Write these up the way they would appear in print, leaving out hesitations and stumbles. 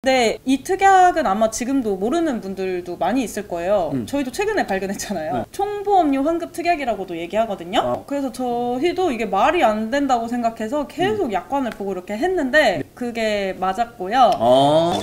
근데 이 특약은 아마 지금도 모르는 분들도 많이 있을 거예요. 저희도 최근에 발견했잖아요. 총보험료 환급 특약이라고도 얘기하거든요. 그래서 저희도 이게 말이 안 된다고 생각해서 계속 약관을 보고 이렇게 했는데 그게 맞았고요.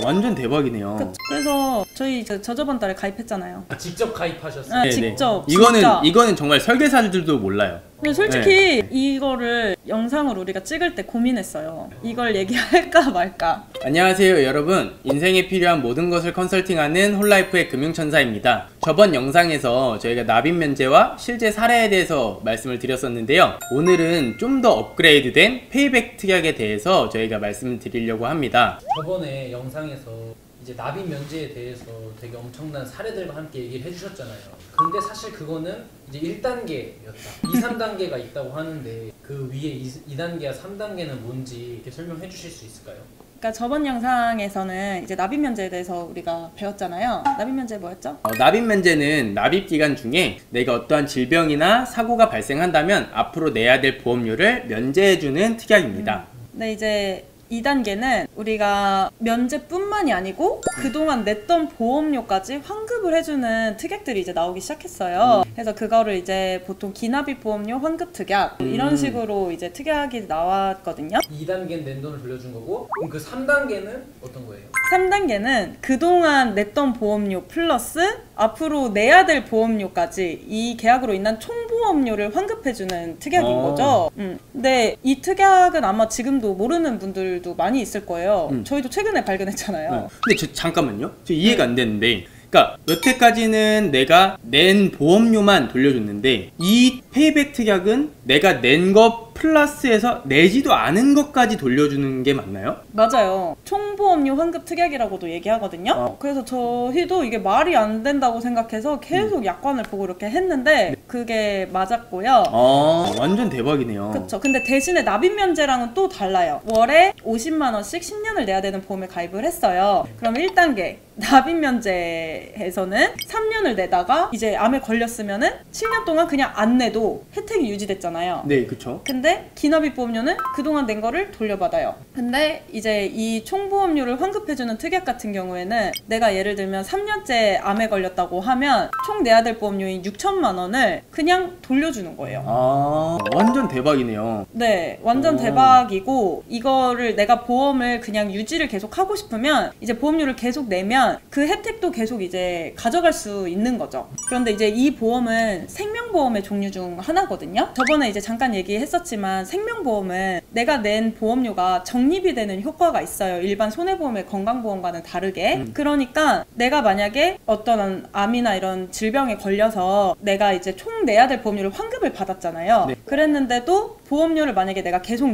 완전 대박이네요. 그래서 저희 저저번 달에 가입했잖아요. 직접 가입하셨어요? 네, 직접. 이거는 정말 설계사들도 몰라요. 근데 솔직히 이거를 영상을 우리가 찍을 때 고민했어요. 이걸 얘기할까 말까. 안녕하세요 여러분, 인생에 필요한 모든 것을 컨설팅하는 홀라이프의 금융천사입니다. 저번 영상에서 저희가 납입 면제와 실제 사례에 대해서 말씀을 드렸었는데요, 오늘은 좀 더 업그레이드된 페이백 특약에 대해서 저희가 말씀을 드리려고 합니다. 저번에 영상에서 이제 납입 면제에 대해서 되게 엄청난 사례들과 함께 얘기를 해주셨잖아요. 근데 사실 그거는 이제 1단계였다. 2, 3단계가 있다고 하는데 그 위에 2단계와 3단계는 뭔지 이렇게 설명해 주실 수 있을까요? 그러니까 저번 영상에서는 이제 납입 면제에 대해서 우리가 배웠잖아요. 납입 면제 뭐였죠? 납입 면제는 납입 기간 중에 내가 어떠한 질병이나 사고가 발생한다면 앞으로 내야 될 보험료를 면제해주는 특약입니다. 근데 이제 2단계는 우리가 면제뿐만이 아니고 그동안 냈던 보험료까지 환급을 해주는 특약들이 이제 나오기 시작했어요. 그래서 그거를 이제 보통 기납입 보험료 환급 특약 이런 식으로 이제 특약이 나왔거든요. 2단계는 낸 돈을 돌려준 거고, 그럼 그 3단계는 어떤 거예요? 3단계는 그동안 냈던 보험료 플러스 앞으로 내야 될 보험료까지 이 계약으로 인한 총보험료를 환급해주는 특약인 거죠. 근데 이 특약은 아마 지금도 모르는 분들도 많이 있을 거예요. 저희도 최근에 발견했잖아요. 근데 잠깐만요. 저 이해가 안 되는데, 그러니까 여태까지는 내가 낸 보험료만 돌려줬는데 이 페이백 특약은 내가 낸 거 플러스해서 내지도 않은 것까지 돌려주는 게 맞나요? 맞아요. 총보험료 환급 특약이라고도 얘기하거든요. 그래서 저희도 이게 말이 안 된다고 생각해서 계속 약관을 보고 이렇게 했는데 그게 맞았고요. 완전 대박이네요. 그쵸. 근데 대신에 납입 면제랑은 또 달라요. 월에 50만 원씩 10년을 내야 되는 보험에 가입을 했어요. 그럼 1단계 납입 면제에서는 3년을 내다가 이제 암에 걸렸으면은 10년 동안 그냥 안 내도 혜택이 유지됐잖아요. 네, 그쵸. 근데 기납입 보험료는 그동안 낸 거를 돌려받아요. 근데 이제 이 총보험료를 환급해주는 특약 같은 경우에는 내가 예를 들면 3년째 암에 걸렸다고 하면 총 내야 될 보험료인 6천만 원을 그냥 돌려주는 거예요. 완전 대박이네요. 네, 완전 대박이고, 이거를 내가 보험을 그냥 유지를 계속 하고 싶으면 이제 보험료를 계속 내면 그 혜택도 계속 이제 가져갈 수 있는 거죠. 그런데 이제 이 보험은 생명보험의 종류 중 하나거든요. 저번에 이제 잠깐 얘기했었지만 생명보험은 내가 낸 보험료가 적립이 되는 효과가 있어요. 일반 손해보험의 건강보험과는 다르게. 그러니까 내가 만약에 어떤 암이나 이런 질병에 걸려서 내가 이제 총 내야 될 보험료를 환급을 받았잖아요. 네. 그랬는데도 보험료를 만약에 내가 계속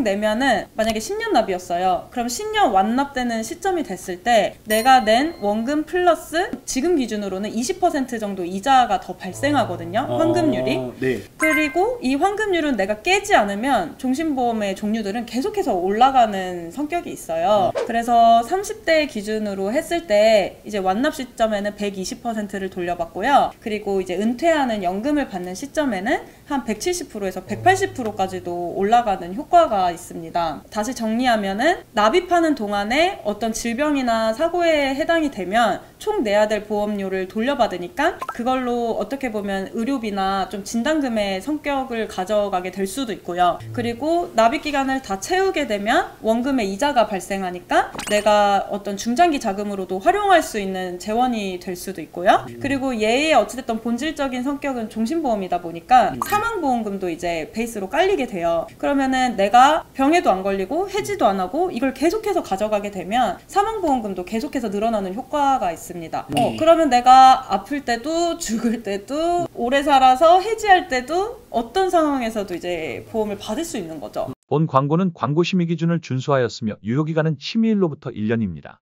내면은 만약에 10년 납이었어요. 그럼 10년 완납되는 시점이 됐을 때 내가 낸 원금 플러스 지금 기준으로는 20% 정도 이자가 더 발생하거든요. 환급률이. 네. 그리고 이 환급률은 내가 깨지 않으면 종신보험의 종류들은 계속해서 올라가는 성격이 있어요. 그래서 30대 기준으로 했을 때 이제 완납 시점에는 120%를 돌려받고요. 그리고 이제 은퇴하는 연금을 받는 시점에는 한 170%에서 180%까지도 올라가는 효과가 있습니다. 다시 정리하면은 납입하는 동안에 어떤 질병이나 사고에 해당이 되면 총 내야 될 보험료를 돌려받으니까 그걸로 어떻게 보면 의료비나 좀 진단금의 성격을 가져가게 될 수도 있고요. 그리고 납입 기간을 다 채우게 되면 원금의 이자가 발생하니까 내가 어떤 중장기 자금으로도 활용할 수 있는 재원이 될 수도 있고요. 그리고 얘의 어찌됐든 본질적인 성격은 종신보험이다 보니까 사망보험금도 이제 베이스로 깔리게 돼요. 그러면은 내가 병에도 안 걸리고 해지도 안 하고 이걸 계속해서 가져가게 되면 사망보험금도 계속해서 늘어나는 효과가 있습니다. 그러면 내가 아플 때도 죽을 때도 오래 살아서 해지할 때도 어떤 상황에서도 이제 보험을 받을 수 있는 거죠. 본 광고는 광고 심의 기준을 준수하였으며 유효기간은 심의일로부터 1년입니다.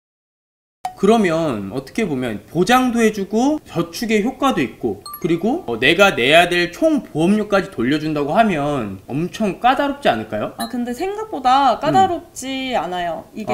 그러면 어떻게 보면 보장도 해주고 저축의 효과도 있고, 그리고 내가 내야 될 총 보험료까지 돌려준다고 하면 엄청 까다롭지 않을까요? 근데 생각보다 까다롭지 않아요. 이게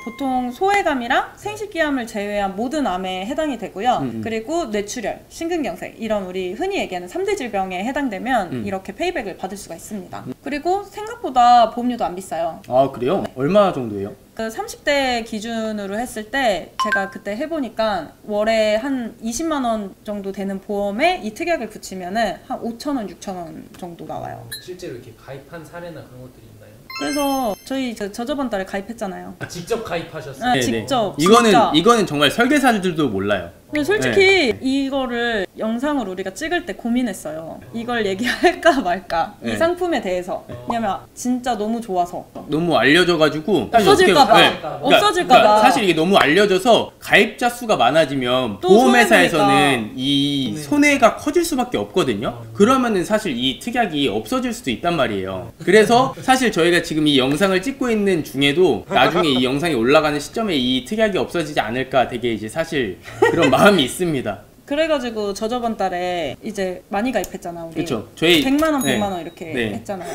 보통 소외감이랑 생식기암을 제외한 모든 암에 해당이 되고요. 그리고 뇌출혈, 심근경색 이런 우리 흔히 얘기하는 3대 질병에 해당되면 이렇게 페이백을 받을 수가 있습니다. 그리고 생각보다 보험료도 안 비싸요. 그래요? 네. 얼마 정도예요? 그 30대 기준으로 했을 때 제가 그때 해보니까 월에 한 20만 원 정도 되는 보험에 이 특약을 붙이면은 한 5천 원, 6천 원 정도 나와요. 실제로 이렇게 가입한 사례나 그런 것들이 있나요? 그래서 저희 저번 달에 가입했잖아요. 직접 가입하셨어요? 네, 네네. 직접. 진짜. 이거는 정말 설계사들도 몰라요. 근데 솔직히 이거를 영상을 우리가 찍을 때 고민했어요. 이걸 얘기할까 말까. 네. 이 상품에 대해서. 왜냐면 진짜 너무 좋아서. 너무 알려져가지고 없어질까봐. 그러니까 없어질까봐. 사실 이게 너무 알려져서 가입자 수가 많아지면 또 보험회사에서는 손해보니까. 이 손해가 커질 수밖에 없거든요. 그러면은 사실 이 특약이 없어질 수도 있단 말이에요. 그래서 사실 저희가 지금 이 영상을 찍고 있는 중에도 나중에 이 영상이 올라가는 시점에 이 특약이 없어지지 않을까 되게 이제 사실 그런 마음이 있습니다. 그래가지고 저번 달에 이제 많이 가입했잖아 우리. 그렇죠. 저희 100만 원, 네. 100만 원 이렇게 네. 했잖아요.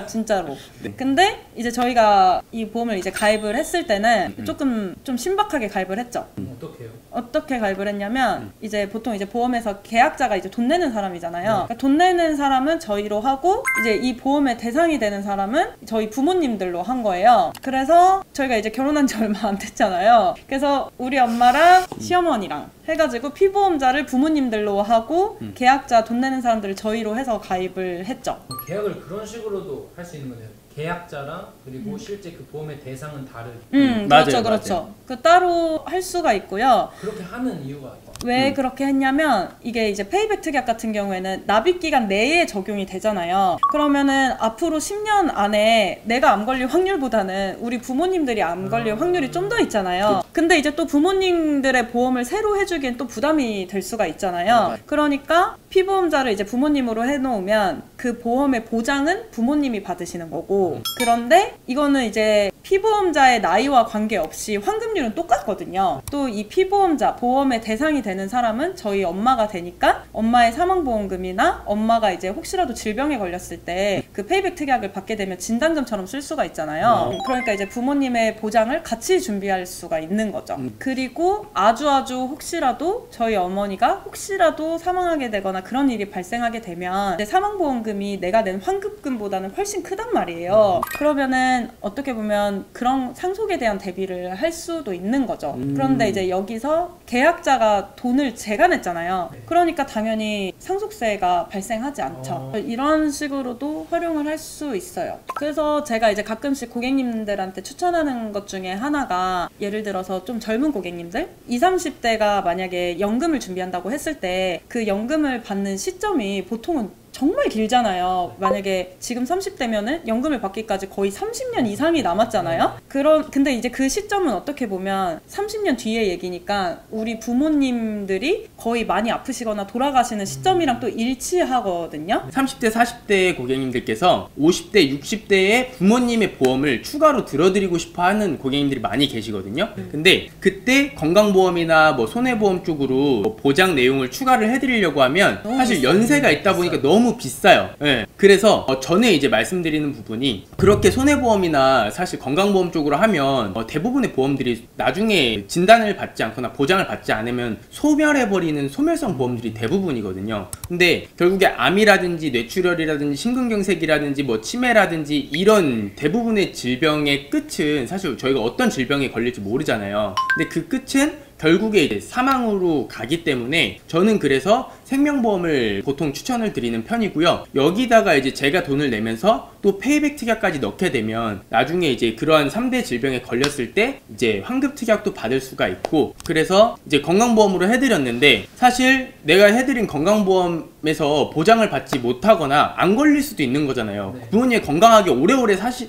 진짜로. 네. 근데 이제 저희가 이 보험을 이제 가입을 했을 때는 조금 좀 신박하게 가입을 했죠. 어떻게요? 어떻게 가입을 했냐면 이제 보통 이제 보험에서 계약자가 이제 돈 내는 사람이잖아요. 그러니까 돈 내는 사람은 저희로 하고 이제 이 보험의 대상이 되는 사람은 저희 부모님들로 한 거예요. 그래서 저희가 이제 결혼한 지 얼마 안 됐잖아요. 그래서 우리 엄마랑 시어머니랑 해가지고 피보험자를 부모님들로 하고 계약자 돈 내는 사람들을 저희로 해서 가입을 했죠. 계약을 그런 식으로도 할 수 있는 거네요. 계약자랑 그리고 실제 그 보험의 대상은 다르게. 그렇죠, 맞아요, 그렇죠. 맞아요. 그 따로 할 수가 있고요. 그렇게 하는 이유가 왜 그렇게 했냐면 이게 이제 페이백 특약 같은 경우에는 납입 기간 내에 적용이 되잖아요. 그러면은 앞으로 10년 안에 내가 암 걸릴 확률보다는 우리 부모님들이 암 걸릴 확률이 좀 더 있잖아요. 근데 이제 또 부모님들의 보험을 새로 해주기엔 또 부담이 될 수가 있잖아요. 그러니까 피보험자를 이제 부모님으로 해놓으면 그 보험의 보장은 부모님이 받으시는 거고, 그런데 이거는 이제 피보험자의 나이와 관계없이 환급률은 똑같거든요. 또 이 피보험자, 보험의 대상이 되는 사람은 저희 엄마가 되니까 엄마의 사망보험금이나 엄마가 이제 혹시라도 질병에 걸렸을 때 그 페이백 특약을 받게 되면 진단금처럼 쓸 수가 있잖아요. 그러니까 이제 부모님의 보장을 같이 준비할 수가 있는 거죠. 그리고 아주 혹시라도 저희 어머니가 혹시라도 사망하게 되거나 그런 일이 발생하게 되면 이제 사망보험금이 내가 낸 환급금보다는 훨씬 크단 말이에요. 그러면은 어떻게 보면 그런 상속에 대한 대비를 할 수도 있는 거죠. 그런데 이제 여기서 계약자가 돈을 제가 냈잖아요. 그러니까 당연히 상속세가 발생하지 않죠. 이런 식으로도 활용을 할 수 있어요. 그래서 제가 이제 가끔씩 고객님들한테 추천하는 것 중에 하나가, 예를 들어서 좀 젊은 고객님들 20, 30대가 만약에 연금을 준비한다고 했을 때 그 연금을 받는 시점이 보통은 정말 길잖아요. 만약에 지금 30대면은 연금을 받기까지 거의 30년 이상이 남았잖아요. 근데 이제 그 시점은 어떻게 보면 30년 뒤의 얘기니까 우리 부모님들이 거의 많이 아프시거나 돌아가시는 시점이랑 또 일치하거든요. 30대, 40대 고객님들께서 50대, 60대의 부모님의 보험을 추가로 들어드리고 싶어 하는 고객님들이 많이 계시거든요. 근데 그때 건강보험이나 뭐 손해보험 쪽으로 뭐 보장 내용을 추가를 해드리려고 하면 사실 연세가 있다 보니까 너무 비싸요. 네. 그래서 전에 이제 말씀드리는 부분이, 그렇게 손해보험이나 사실 건강보험 쪽으로 하면 대부분의 보험들이 나중에 진단을 받지 않거나 보장을 받지 않으면 소멸해버리는 소멸성 보험들이 대부분이거든요. 근데 결국에 암이라든지 뇌출혈이라든지 심근경색이라든지 뭐 치매라든지 이런 대부분의 질병의 끝은 사실 저희가 어떤 질병에 걸릴지 모르잖아요. 근데 그 끝은 결국에 이제 사망으로 가기 때문에 저는 그래서 생명보험을 보통 추천을 드리는 편이고요. 여기다가 이제 제가 돈을 내면서 또 페이백 특약까지 넣게 되면 나중에 이제 그러한 3대 질병에 걸렸을 때 이제 환급 특약도 받을 수가 있고, 그래서 이제 건강보험으로 해드렸는데 사실 내가 해드린 건강보험에서 보장을 받지 못하거나 안 걸릴 수도 있는 거잖아요. 부모님이 건강하게 오래오래 사실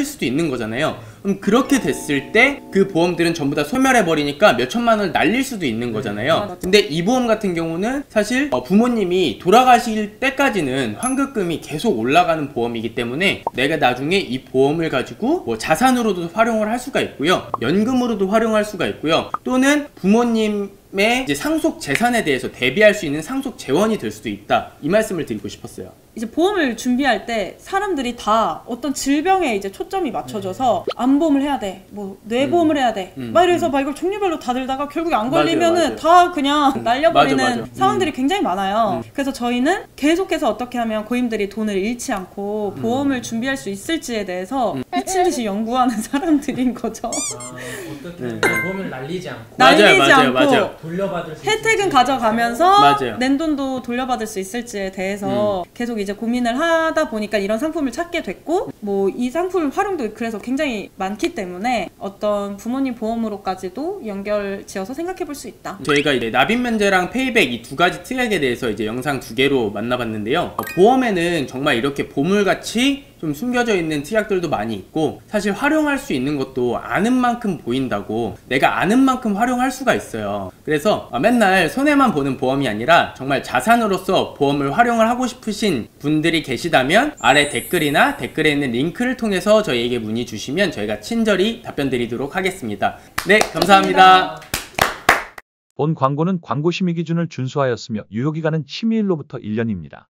수도 있는 거잖아요. 그럼 그렇게 됐을 때 그 보험들은 전부 다 소멸해버리니까 몇 천만 원을 날릴 수도 있는 거잖아요. 근데 이 보험 같은 경우는 사실 부모님이 돌아가실 때까지는 환급금이 계속 올라가는 보험이기 때문에 내가 나중에 이 보험을 가지고 뭐 자산으로도 활용을 할 수가 있고요, 연금으로도 활용할 수가 있고요, 또는 부모님의 이제 상속 재산에 대해서 대비할 수 있는 상속 재원이 될 수도 있다, 이 말씀을 드리고 싶었어요. 이제 보험을 준비할 때 사람들이 다 어떤 질병에 이제 초점이 맞춰져서 암보험을 해야 돼, 뭐 뇌보험을 해야 돼, 막 이래서 막 이걸 종류별로 다 들다가 결국에 안 걸리면은 맞아요. 다 그냥 날려버리는 맞아. 상황들이 굉장히 많아요. 그래서 저희는 계속해서 어떻게 하면 고객님들이 돈을 잃지 않고 보험을 준비할 수 있을지에 대해서 미친 듯이 연구하는 사람들인 거죠. 어떻게 보험을 날리지 않고 날리지 않고 맞아요. 돌려받을 수 혜택은 있을지. 가져가면서 맞아요. 낸 돈도 돌려받을 수 있을지에 대해서 계속 이제 고민을 하다 보니까 이런 상품을 찾게 됐고, 뭐 이 상품 활용도 그래서 굉장히 많기 때문에 어떤 부모님 보험으로까지도 연결 지어서 생각해 볼 수 있다. 저희가 이제 납입 면제랑 페이백 이 두 가지 특약에 대해서 이제 영상 2개로 만나봤는데요. 보험에는 정말 이렇게 보물같이 좀 숨겨져 있는 특약들도 많이 있고, 사실 활용할 수 있는 것도 아는 만큼 보인다고, 내가 아는 만큼 활용할 수가 있어요. 그래서 맨날 손해만 보는 보험이 아니라 정말 자산으로서 보험을 활용을 하고 싶으신 분들이 계시다면 아래 댓글이나 댓글에 있는 링크를 통해서 저희에게 문의 주시면 저희가 친절히 답변 드리도록 하겠습니다. 네, 감사합니다. 본 광고는 광고 심의 기준을 준수하였으며 유효기간은 심의일로부터 1년입니다.